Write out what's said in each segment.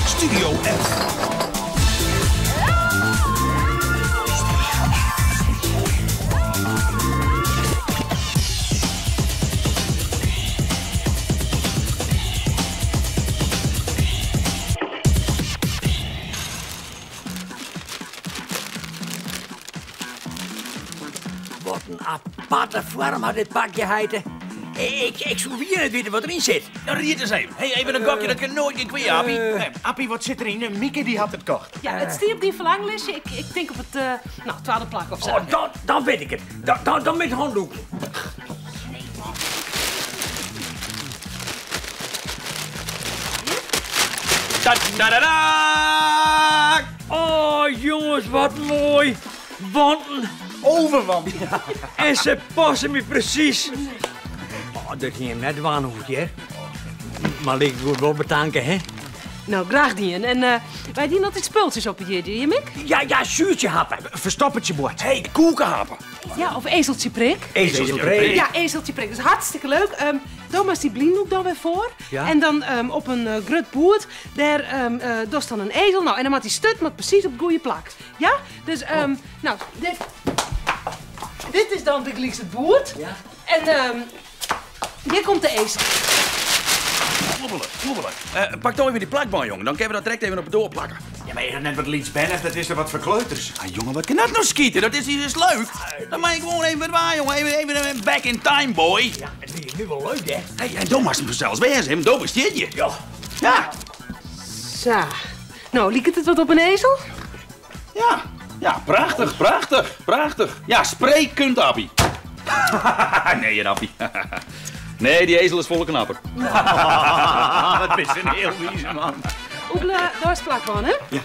Studio F. Wat een aparte vorm had dit pakje heiten. Ik zou weer niet weten wat erin zit. Nou, riet eens even. Hey, even een gokje, dat kan nooit een kweer, Appie. Nee, Appie, wat zit erin? Mieke die had het kocht. Ja, het stier op die verlanglijstje. Ik denk op het, twaalfde plak of zo. Oh, dan weet ik het. Dan met handdoek. Ta-da-da-da! Oh, jongens, wat mooi. Wanten. Overwand. En ze passen me precies. Oh, dat ging net wanhoedje, hè. Maar ik moet wel bedanken, hè. Nou, graag die. En wij dienen altijd spultjes op je, die Mick? Ja, zuurtje happen. Verstoppertje bord. Hey, koekenhapen. Ja, of ezeltje prik. Ezeltje prik. Ja, ezeltje prik. Dat is hartstikke leuk. Thomas die blinddoek dan weer voor. Ja. En dan op een grut boert, daar dost dan een ezel. Nou, en dan moet die stut precies op de goede plak. Ja? Dus, nou, dit is dan de Griekse boert. Ja. En hier komt de ezel. Klobbelen. Pak toch even die plakband, jongen. Dan kunnen we dat direct even op het doorplakken. Ja, maar je hebt net wat Liens Bennett, dat is er wat verkleuters. Ah, jongen, wat kan dat nou schieten? Dat is hier dus leuk. Dan mag ik gewoon even wat waar, jongen. Even back in time, boy. Ja, dat vind ik nu wel leuk, hè. Hey, en dan mag hem zelfs wezen. Dan besteed je. Ja. Ja. Zo. Nou, liekt het wat op een ezel? Ja, prachtig. Ja, sprekend, Appie. Nee, Appie. Nee, die ezel is volle knapper. Dat is een heel lieve man. Oebla, daar is plak van, hè? Ja.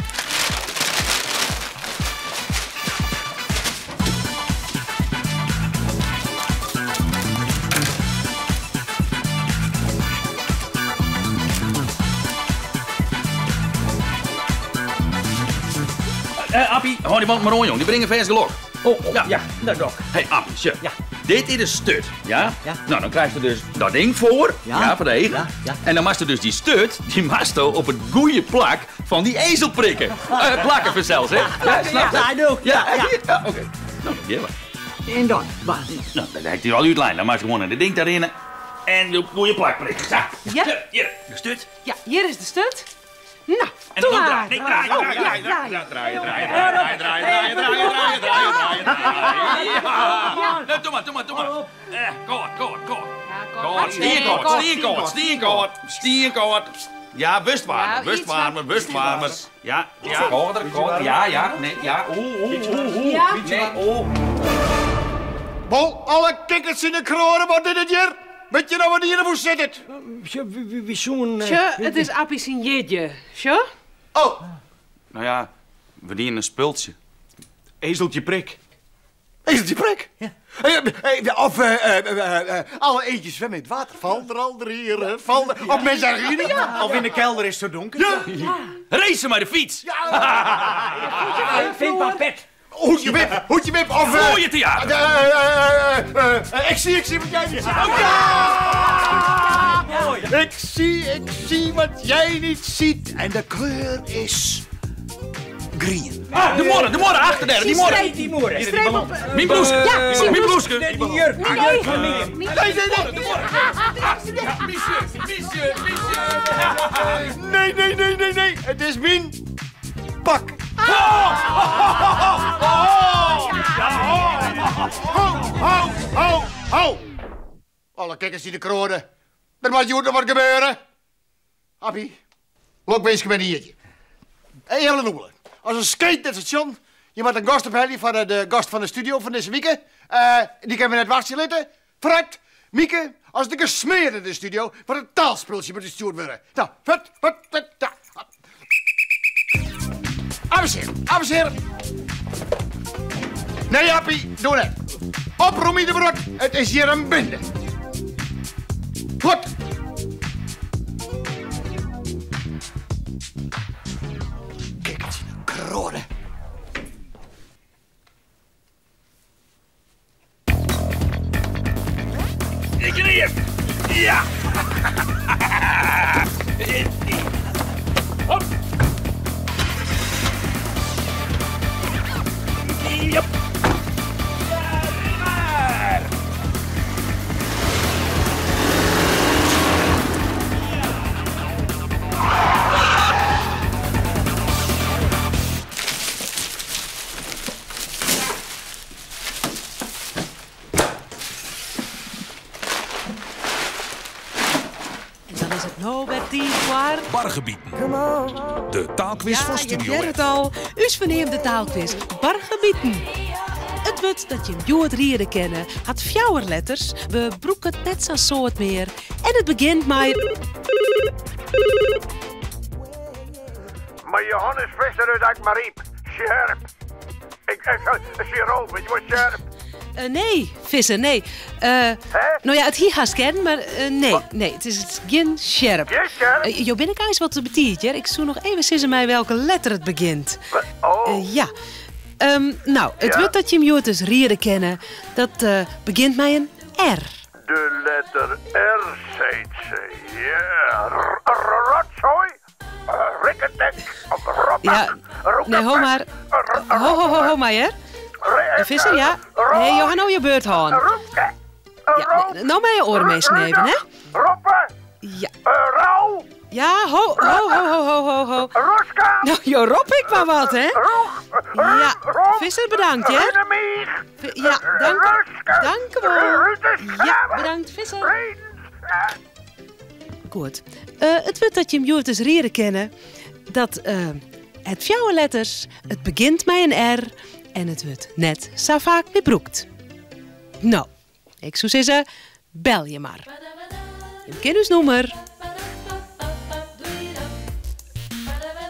Appie, hou die band maar on, jongen. Die brengen vers gelok. Oh, ja, dat ook. Hey, Appie, zo. Ja. Dit is een stut, ja? Ja. Nou, dan krijg je dus dat ding voor, Ja. voor de egel. Ja. En dan mag je dus die stut, die mag je op het goede plak van die ezel prikken. Plakken voor zelfs, hè? Ja, snap je? Ja, dat ook. Ja, oké. Nou, die hebben we. En dan? Wacht. Nou, dan heeft hij al uit lijn. Dan mag je gewoon dat ding daarin en de goede plak prikken. Zo. Ja. Hier, de stut. Ja, hier is de stut. Nou, En doe dan maar. draai. Doe maar. Steenkoord. Ja, wustwarmer. Ja, koorder. Ja. Nee, ja. Bol, alle kikkers in de kronen, wat is het hier? Weet je nou wat hier voor zit het? Wie zo'n... Tje, het is Appie signeertje. Tje? Oh, Nou ja, we dienen een spultje. Ezeltje prik. ezeltje prik. Ja. Of alle eentjes zwemmen in het water. Valt er al hier, Of mensen zeggen hier niet. Of in de kelder is het zo donker. Ja. Racen maar de fiets. Vind papet. Hoedje wip. Of... Mooie theater. Ik zie wat jij niet ziet. Ik zie wat jij niet ziet. En de kleur is... green. Ah, de morren achter daar. Die morren. Die moeder. Streep op... Mijn blouse. Ja, zie Mijn je blouse. Die jurk. Die jurk van mij. Nee. Het is mijn pak. Ho! Alle kijkers die de kronen. Er moet je wat gebeuren. Appie, lokbeestje met een hiertje. En je hebt een oele. Als een skate net station. Je moet een gast ophalen van de gast van de studio van deze week. Die kunnen we net wachten zitten. Vooruit. Mieke, als ik een smeer in de studio, wat een taalspultje moet gestuurd worden. Nou, vet. Avanceer. Nee, Appie, doe net. Op Roemie de Brok, het is hier een bende. Goed. Kijk eens, kronen. Ik knieën. Ja. Ja. Hop. Yep. Ja, maar. En dan is het nou bij 10 klaar. Bargebieden. De taalquiz van Ja, je Studio kent F. het al. Us verneemt de taalquiz. Bargebieden. Het wordt dat je hem Jood Rieren kennen. Had 4 letters. We broeken het net zo'n soort meer. En het begint met... Maar Johannes Visser uit Akmariep. Scherp. Ik Chirol, weet je wat scherp? Nee, Visser, nee. Nou ja, het hier haast ken, maar nee, het is geen scherp. Geen scherp? Jo ben ik eens wat te betietje. Ik zoek nog even sissen mij welke letter het begint. Ja. Nou, het wordt dat je hem Jood dus Rieren kennen. Dat begint met een R. De letter R, zei ze. Ja. Rotzooi. Rikketek. Ja, nee, ho maar. Ho maar, hè. Visser, ja. Nee, Johan, nou je beurt houden. Ja, nou maar je oren meesneven, hè. Roppen. Ja. Rauw. Ja, ho. Roska. Nou, je roep ik maar wat, hè. Ja, Visser, bedankt, hè. Ja, dank wel. Ja, bedankt, Visser. Goed. Het wordt dat je hem Jood dus Rieren kennen. Dat het 4 letters, het begint met een R en het wordt net zo vaak gebroekt. Nou, ik zou zeggen, bel je maar. Je kent dus nummer.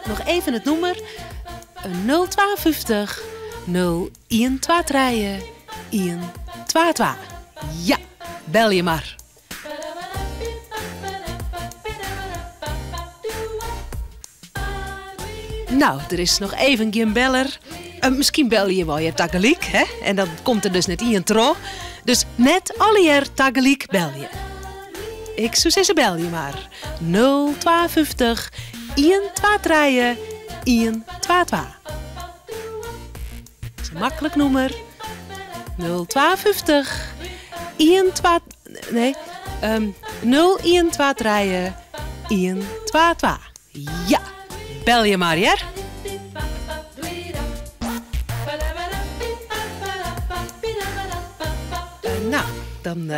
Nog even het nummer. 052 0123 122. Ja, bel je maar. Nou, er is nog even geen beller. Misschien bel je wel je tagaliek, hè? En dan komt er dus net in tro. Dus net alweer tagaliek bel je. Ik zou zeggen, bel je maar. 052 123 122. Dat is een makkelijk nummer. 052 123... Nee, 0123 122. Ja, bel je maar, ja? Nou, dan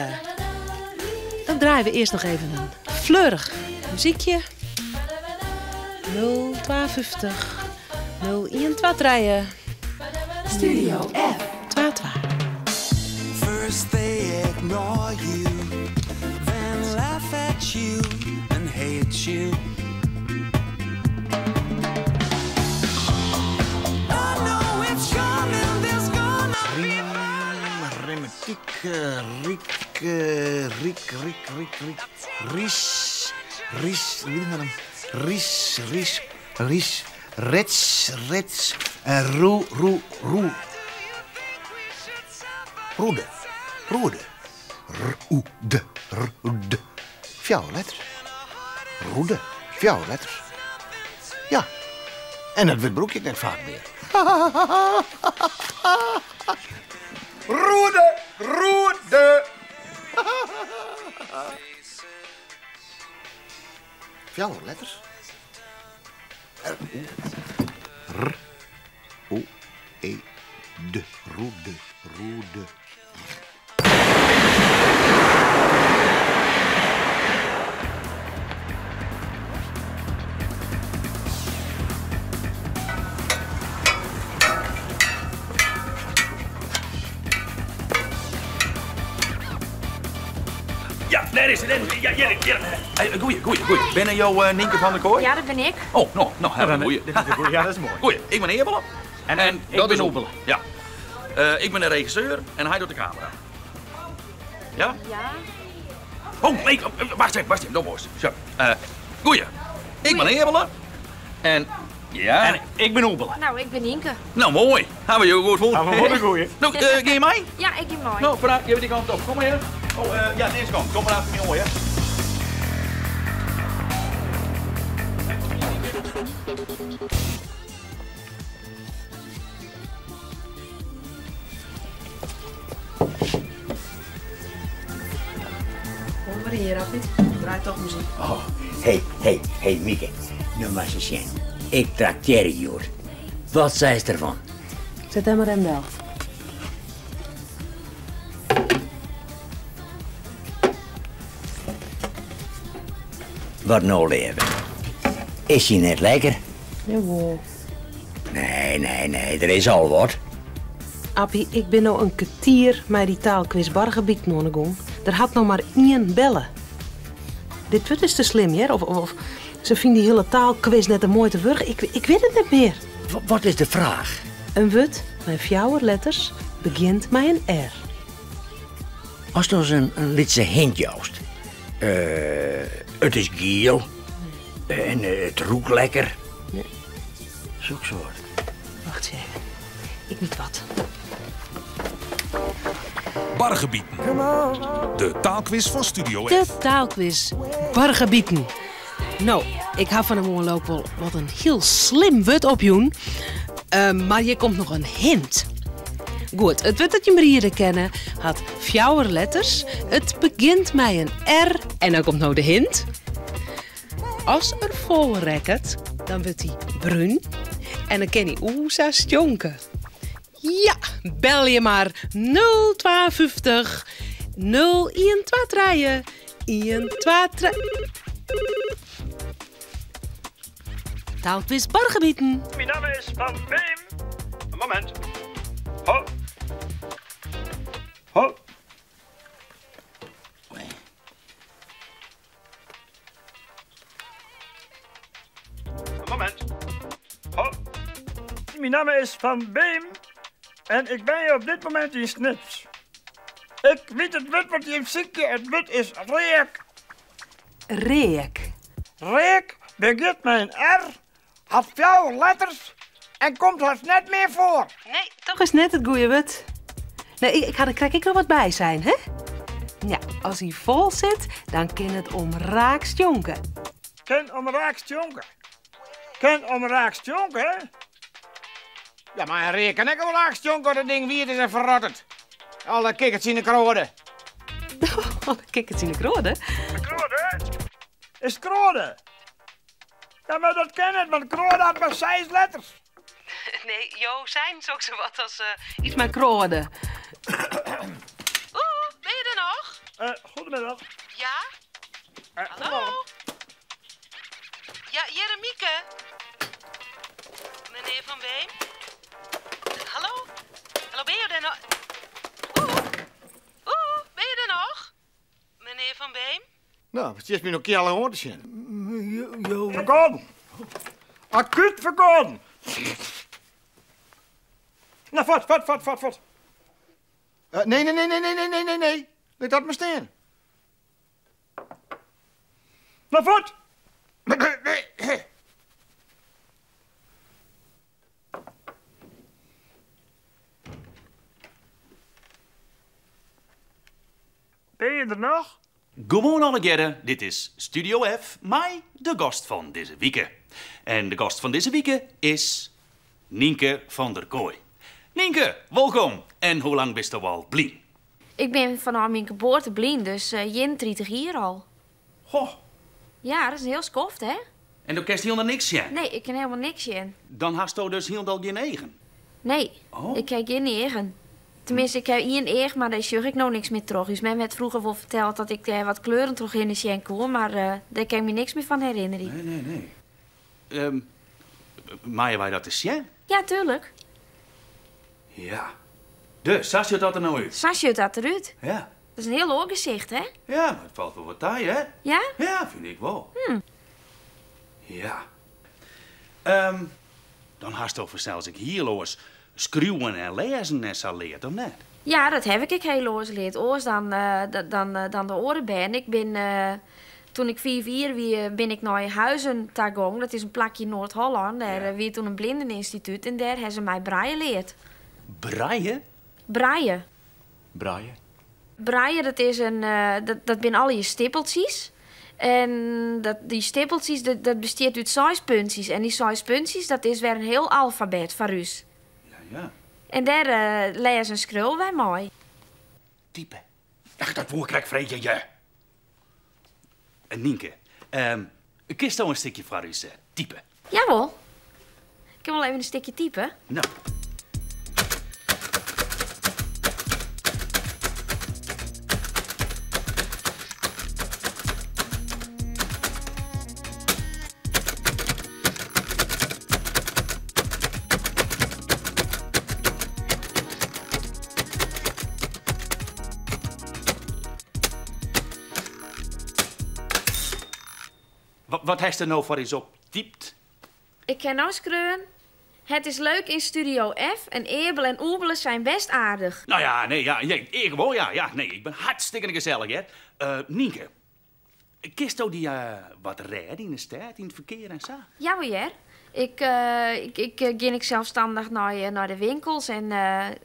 draaien we eerst nog even een fleurig muziekje. 052 0123 Studio F 22. First they ignore you, then laugh at you and hate you. I know it's coming, there's gonna be Remmetiek, Ries, Rets, en Roede. Roede. 4 letters. Roede, 4 letters. Ja, en dat broek ik net vaak meer. Roede. 4 letters. R-O-E-D. Roede. Ja, daar is het. Ja. Goeie. Ben jou Nienke van der Kooi? Ja, dat ben ik. Oh, nou, goeie. Ja, dat is mooi. Goeie, ik ben Eerbelen. En ik dat ben is Oebelen. Ja. Ik ben een regisseur en hij doet de camera. Ja? Ja. Oh, nee, wacht even, dat was. Zo. Goeie, ik ben Eerbelen. En, ja. En ik ben Oebelen. Nou, ik ben Nienke. Nou, mooi. Hebben we je goed Gaan we voor de goeie. Nou, ga je mee? Ja, ik ben mooi. Nou, vooruit, je weet die kant op. Kom maar hier. Oh, ja, deze kant. Kom maar uit, mooi, hè. Kom maar hier, Appie. Draai toch muziek. Oh, hey, Mieke. Nou maar eens zien. Ik trakteer je, joh. Wat zei ze ervan? Zet hem maar hem wel. Wat nou leven? Is hij net lekker? Jawel. Nee, er is al wat. Appie, ik ben nou een kwartier met die taalquiz Bargebied nonnegong. Er had nog maar 1 bellen. Dit is te slim, hè? Of ze vinden die hele taalquiz net een mooi te wurgen. Ik weet het niet meer. Wat is de vraag? Een wut met 4 letters begint met een R. Als er een lietse hint joost. Het is giel. En het roekt lekker. Nee. Zo'n soort. Wacht eens even. Ik weet wat. Bargebieden. De taalquiz van Studio De F. taalquiz Bargebieden. Nou, ik hou van hem ook wel wat een heel slim wut opjoen. Maar hier komt nog een hint. Goed, het wut dat je hier kennen had 4 letters. Het begint met een R. En dan komt nou de hint. Als er vol rekkert, dan wordt hij bruin. En dan kan hij oesa sjonken. Ja, bel je maar 052 0123 123. Taalquiz Bargebieden. Mijn naam is Van Beem. Een moment. Ho. Ho. Een moment. Ho. Mijn naam is Van Beem. En ik ben hier op dit moment in Snips. Ik weet het wit wat je ziekje. Het wit is reek. Reek. Reek begint met een R. Had 4 letters. En komt er net meer voor. Nee, toch is net het goeie wut. Nee, er krijg ik nog wat bij zijn, hè? Ja, als hij vol zit, dan kan het om raak sjonken. Ken om raak sjonken. Ken om raak sjonken, hè? Ja, maar een reek kan ik om raak sjonken. Dat ding wie het is en verrotterd. Alle kikkers in de kroden. Kijk, het zien de kroden. Kroden? Is het kroden? Ja, maar dat ken het, want kroden had maar 6 letters. Nee, jo, zijn ze ook zo wat als iets met kroden. Ben je er nog? Goedemiddag. Ja? Hallo? Ja, Jeremieke. Meneer Van Beem? Hallo? Hallo, ben je er nog? Ben je er nog? Meneer Van Beem? Nou, het is me nog een keer al gehoord te zien. Verkouden. Acuut verkouden. Nou, vat. Nee. Laat dat maar staan. Nou, vat. Ben je er nog? Goedemorgen allegedden, dit is Studio F, mij de gast van deze week. En de gast van deze week is Nienke van der Kooi. Nienke, welkom. En hoe lang bist je al blind? Ik ben vanaf mijn geboorte blind, dus 31 jaar al. Goh, Ja, dat is heel skoft, hè? en dan kerst helemaal niks zien. Nee, ik ken helemaal niks in. Dan hast je dus helemaal geen eigen. Nee, Oh. ik heb geen eigen. Tenminste, ik heb één eigen, maar daar zag ik nog niks meer terug. Dus men werd vroeger wel verteld dat ik wat kleuren terug in de schenkel, maar daar kan ik me niks meer van herinneren. Nee. Maar wij dat eens zien? Ja, tuurlijk. Ja. Dus, zag je dat er nou uit? Sasje dat eruit. Ja. Dat is een heel oor gezicht, hè? Ja, maar het valt wel wat taai, hè? Ja? Ja, vind ik wel. Ja. Dan hast je over zelfs ik hier los schreeuwen en lezen en zo leert, of net? Ja, dat heb ik heel oors geleerd. Oors dan de orenband. Ik ben, toen ik 4 wie ben ik naar Huizen Tagong. Dat is een plakje in Noord-Holland. Daar weer toen een blindeninstituut en daar hebben ze mij braaien geleerd. Braaien? Braaien. Braaien? Braaien, dat is dat zijn al je stippeltjes. En die stippeltjes, dat bestaat uit 6 puntjes. En die 6 puntjes, dat is weer een heel alfabet van Ruus. Ja. En daar lezen een scroll wij mooi. Typen. Ach, dat woord krijg vreet je. Nienke, kun je nou een stukje van Ruus typen? Jawel. Ik kan wel even een stukje typen. Nou. Wat heeft er nou voor eens op typt? Ik kan nou schreeuwen. Het is leuk in Studio F en Eebel en Oebelen zijn best aardig. Nou ja, nee, ik gewoon, ja. Nee, ik ben hartstikke gezellig, hè. Nienke, kist jou die wat rijden in de stad, in het verkeer en zo? Ja, hoor. Ik ging zelfstandig naar de winkels en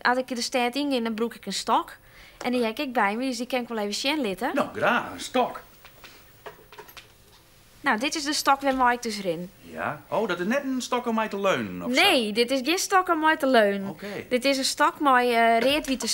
als ik de stad in ging, dan broek ik een stok. En die heb ik bij me, dus die kan ik wel even zien litten. Nou, graag, een stok. Nou, dit is de stok waar ik dus erin. Ja? Oh, dat is net een stok om mij te leunen, of Nee, dit is geen stok om mij te leunen. Oké. Dit is een stok met reetwitte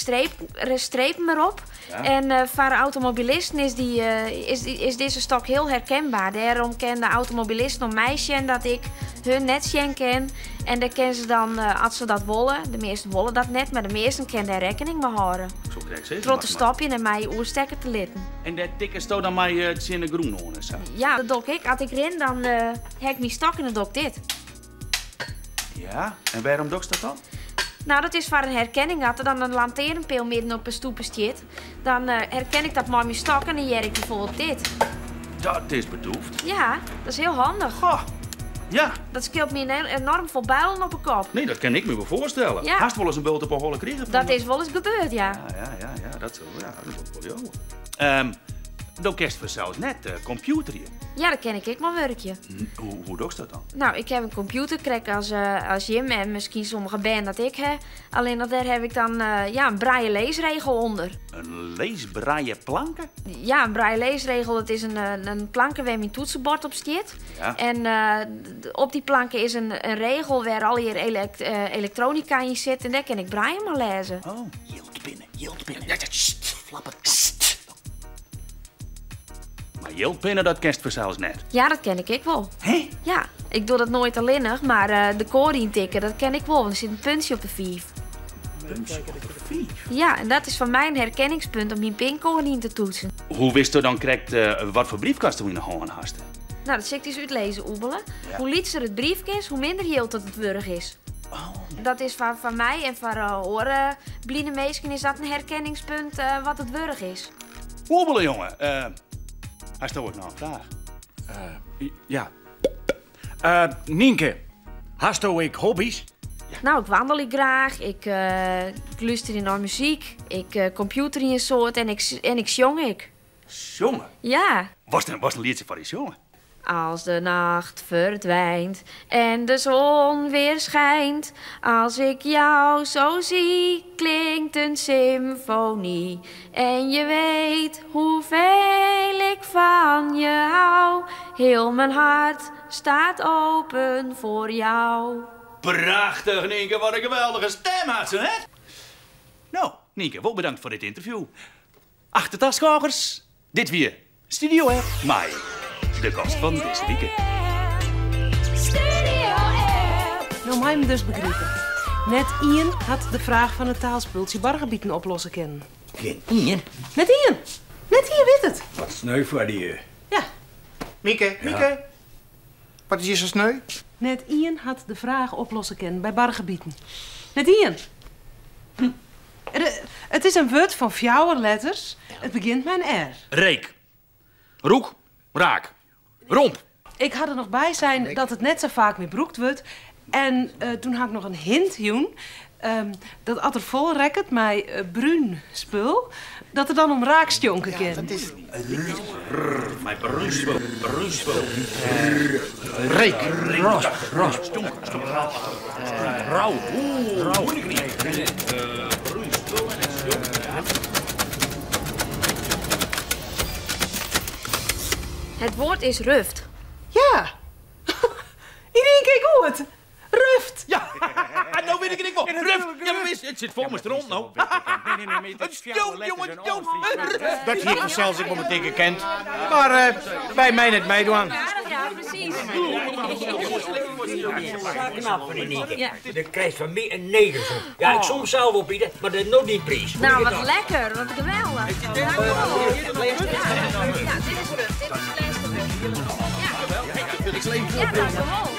strepen erop. Ja. En voor automobilisten is deze stok heel herkenbaar. Daarom kennen de automobilisten om mij zien dat ik hun net zien ken. En dan kennen ze dan, als ze dat willen, de meesten willen dat net, maar de meesten kennen daar rekening mee houden. Zo krijg ik zeker. Trots een stapje en mij oerstekken te litten. En dat tikken sto dan mij het in de groen on en zo? Ja, dat doe ik. Als ik ren, dan heb ik mijn stok en dan doe ik dit. Ja, en waarom doe je dat dan? Nou, dat is voor een herkenning. Als er dan een lantaarnpeel midden op een stoep staat, dan herken ik dat met mijn stok en dan jer ik bijvoorbeeld dit. Dat is bedoeld. Ja, dat is heel handig. Goh, ja. Dat scheelt me enorm veel builen op een kop. Nee, dat kan ik me wel voorstellen. Ja. Hast wel eens een bult op een holle kregen? Dat is wel eens gebeurd, ja. Ja, dat zo. Ja, dat wordt wel jou. Dan kerst we zelfs net computer hier. Ja, dat ken ik maar werkje. Hoe doe je dat dan? Nou, ik heb een computer, krijg als Jim en misschien sommige band dat ik heb. Alleen daar heb ik dan een braille leesregel onder. Een leesbraille planken? Ja, een braille leesregel, dat is een planken waar mijn toetsenbord op staat. Ja. En op die planken is een regel waar al je elektronica in zit en daar kan ik braille maar lezen. Oh, hield binnen. Ja, flappen. Maar Jilpinnen, dat kerst voor zelfs net. Ja, dat ken ik wel. Hé? Ja, ik doe dat nooit alleenig, maar de koor intikken, dat ken ik wel. Want er zit een puntje op de 5. Puntje op de 5? Ja, en dat is van mij een herkenningspunt om mijn pincode in te toetsen. Hoe wist u dan correct wat voor briefkast we in de handen hasten? Nou, dat zit dus uitlezen, Oebelen. Ja. Hoe lietser het briefje is, hoe minder Jilt dat het wurg is. Oh. Dat is van mij en van blinde meesken is dat een herkenningspunt wat het wurg is. Hobbelen, jongen. Hij stelt nou een vraag. Ja. Nienke, hast du ik hobby's? Nou, ik wandel graag, ik luister naar muziek, ik computer in een soort en ik zong ik. Jongen? Ja. Was het een liedje van die jongen? Als de nacht verdwijnt en de zon weer schijnt, als ik jou zo zie, klinkt een symfonie. En je weet hoeveel ik van je hou, heel mijn hart staat open voor jou. Prachtig, Nienke, wat een geweldige stem had ze, hè? Nou, Nienke, wel bedankt voor dit interview. Achtertaskogers, dit weer Studio F, mij, de gast van deze week. Nou, mij hem dus begrepen. Net Ian had de vraag van het taalspultje bargebieden oplossen kennen. Geen Ian? Net Ian! Net Ian weet het. Wat sneu voor die... Ja. Mieke, wat is hier zo sneu? Net Ian had de vraag oplossen kennen bij bargebieden. Net Ian! Het is een woord van 4 letters. Het begint met een R. Reek. Roek. Raak. Romp. Ik had er nog bij zijn dat het net zo vaak meer broekt wordt. En toen had ik nog een hint, Joen. Dat als er vol rekkert met bruin spul, dat er dan om raakstjonken kan. Dat is... Mijn bruinspul. Reek. Ros. Rauw. Rauw. Het woord is ruft. Ja. Iedereen keek goed. Ruft. Ja, nou weet ik het niet wel. Ruf, ja, maar wist, het zit vol met rond nou. Een stoot, jongen, stoot. Dat hier vanzelfs ik momenteel gekend. Maar wij mij het meedoen. Ja, precies. Knap van die Nienke. Ja. Dan krijg je van mij een nederzoek. Ja, ik soms zelf opbieden, maar dat is nog niet prijs. Nou, wat lekker. Wat geweldig. Ja, dit is ruft. Dit is de laatste ruft. Ja, dat is wel.